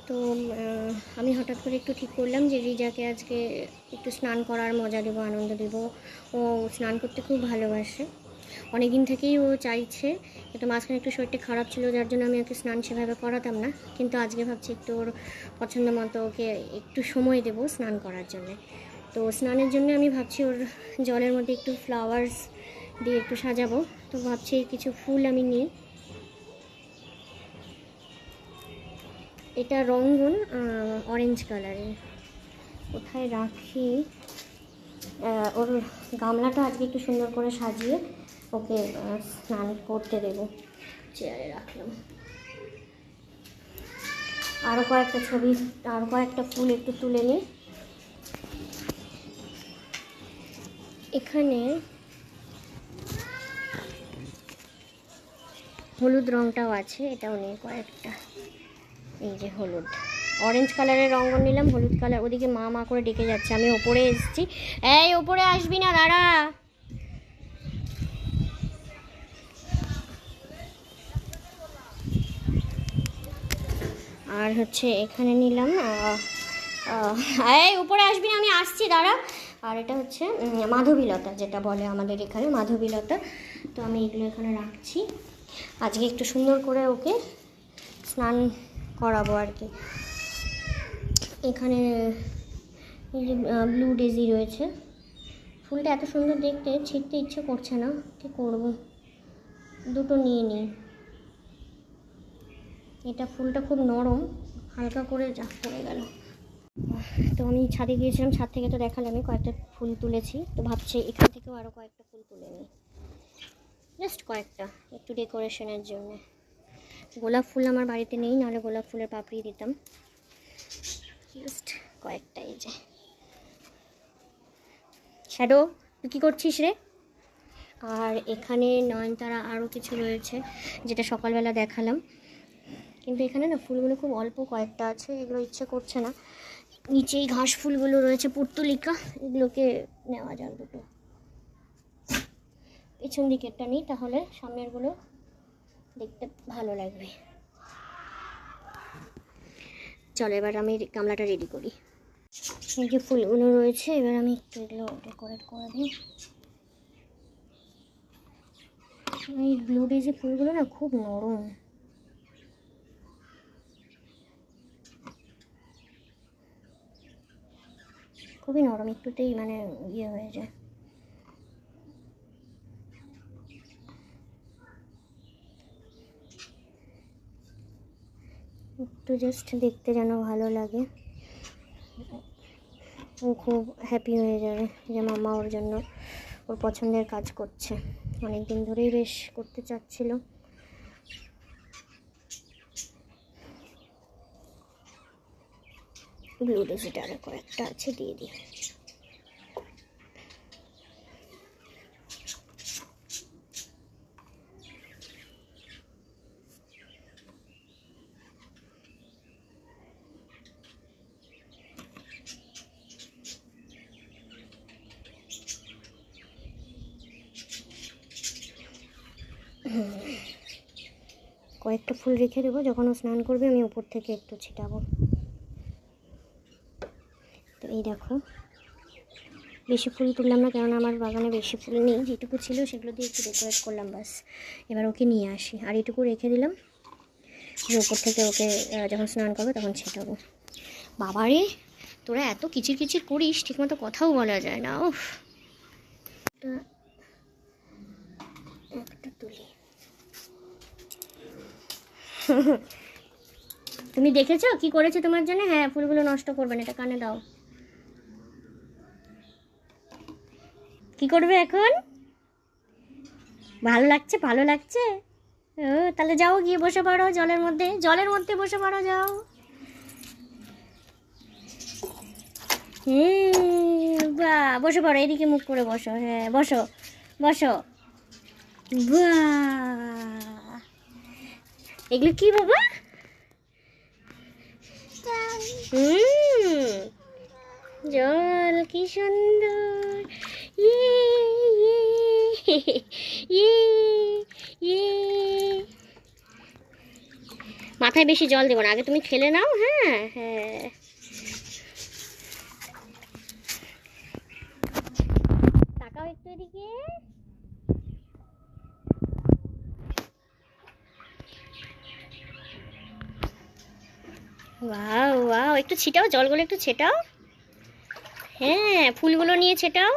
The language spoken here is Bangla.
তো আমি হঠাৎ করে একটু ঠিক করলাম যে রিজাকে আজকে একটু স্নান করার মজা দেবো, আনন্দ দেবো। ও স্নান করতে খুব ভালোবাসে, অনেক দিন থেকেই ও চাইছে। কিন্তু মাঝখানে একটু শরীরটা খারাপ ছিল, যার জন্য আমি ওকে স্নান সেভাবে করাতাম না। কিন্তু আজকে ভাবছি একটু ওর পছন্দ মতো ওকে একটু সময় দেবো স্নান করার জন্যে। তো স্নানের জন্য আমি ভাবছি ওর জলের মধ্যে একটু ফ্লাওয়ার্স দিয়ে একটু সাজাবো। তো ভাবছি কিছু ফুল আমি নিই। এটা রঙ্গন অরেঞ্জ কালারের। কোথায় রাখি? ওর গামলাটা আজকে একটু সুন্দর করে সাজিয়ে ওকে স্নান করতে দেবো। চেয়ারে রাখলাম। আরও কয়েকটা ছবি, আরও কয়েকটা ফুল একটু তুলে নিই। এখানে হলুদ রঙটাও আছে, এটাও নেই কয়েকটা। এই যে হলুদ, অরেঞ্জ কালারের রঙ নিলাম, হলুদ কালার। ওদিকে মা মা করে ডেকে যাচ্ছে, আমি ওপরে এসেছি। এই ওপরে আসবি না, দাঁড়া। আর হচ্ছে এখানে নিলাম, এই উপরে আসবি না, আমি আসছি, দাঁড়া। আর এটা হচ্ছে মাধবীলতা, যেটা বলে আমাদের এখানে মাধবীলতা। তো আমি এগুলো এখানে রাখছি। আজকে একটু সুন্দর করে ওকে স্নান করাবো আর কি। এখানে এই যে ব্লু ডেজি রয়েছে, ফুলটা এত সুন্দর দেখতে, ছিঁড়তে ইচ্ছে করছে না, কী করব, দুটো নিয়ে নিই। এটা ফুলটা খুব নরম, হালকা করে যা পড়ে গেল। তো আমি ছাদে গিয়েছিলাম, ছাদ থেকে তো দেখালামই কয়েকটা ফুল তুলেছি। তো ভাবছি এখান থেকেও আরও কয়েকটা ফুল তুলে নিই, জাস্ট কয়েকটা, একটু ডেকোরেশনের জন্য। গোলাপ ফুল আমার বাড়িতে নেই, নাহলে গোলাপ ফুলের পাপড়ি দিতাম। জাস্ট কয়েকটা। এই যে শ্যাডো, তুই কী করছিস রে? আর এখানে নয়নতারা আরও কিছু রয়েছে, যেটা সকালবেলা দেখালাম। কিন্তু এখানে না ফুলগুলো খুব অল্প কয়েকটা আছে, এগুলো ইচ্ছে করছে না। নিচেই ঘাস ফুলগুলো রয়েছে, পুর্তলিকা, এগুলোকে নেওয়া যাক দুটো। পেছন দিকেরটা নিই, তাহলে সামনেরগুলো দেখতে ভালো লাগবে। চলো এবার আমি গামলাটা রেডি করি। এই যে ফুলগুলো রয়েছে, এবার আমি একটু এগুলো ডেকোরেট করে দিই। এই ব্লু ডেজি ফুলগুলো না খুব নরম, খুবই নরম, একটুতেই মানে ইয়ে হয়ে যায়। একটু জাস্ট দেখতে যেন ভালো লাগে, ও খুব হ্যাপি হয়ে যাবে যে মামা ওর জন্য ওর পছন্দের কাজ করছে। অনেক দিন ধরেই বেশ করতে চাচ্ছিল। ব্লু ডেজিটা আরও কয়েকটা আছে, দিয়ে দিই। কয়েকটা ফুল রেখে দেবো, যখন ও স্নান করবে আমি উপর থেকে একটু ছিটাবো। তো এই দেখো, বেশি ফুল তুললাম না, কেননা আমার বাগানে বেশি ফুল নেই, যেটুকু ছিল সেগুলো দিয়ে একটু ডেকোরেট করলাম বাস। এবার ওকে নিয়ে আসি, আর এটুকু রেখে দিলাম যে উপর থেকে ওকে যখন স্নান করবে তখন ছিটাবো। বাবারে, তোরা এত কিচির কিচির করিস, ঠিকমতো কথাও বলা যায় না। উফ, একটা তুলি। তুমি দেখেছো কি করেছে তোমার জন্য? হ্যাঁ, ফুলগুলো নষ্ট করবেন, এটা কানে দাও। কি করবে এখন? ভালো লাগছে, ভালো লাগছে। ও তাহলে যাও, গিয়ে বসে পড়ো জলের মধ্যে, জলের মধ্যে বসে পড়ো, যাও। বাহ, বসে পড়ো, এদিকে মুখ করে বসো। হ্যাঁ বসো, বসো। বাহ, এগুলো কি বাবা? জল কি সুন্দর, ইয়ে ইয়ে ইয়ে ইয়ে। মাথা মাথায় বেশি জল দেবো না, আগে তুমি খেলে নাও। হ্যাঁ হ্যাঁ, তাকাও একটু এদিকে। ওয়াও ওয়াও, একটু ছিটাও, জলগুলো একটু ছেটাও। হ্যাঁ, ফুলগুলো নিয়ে ছেটাও।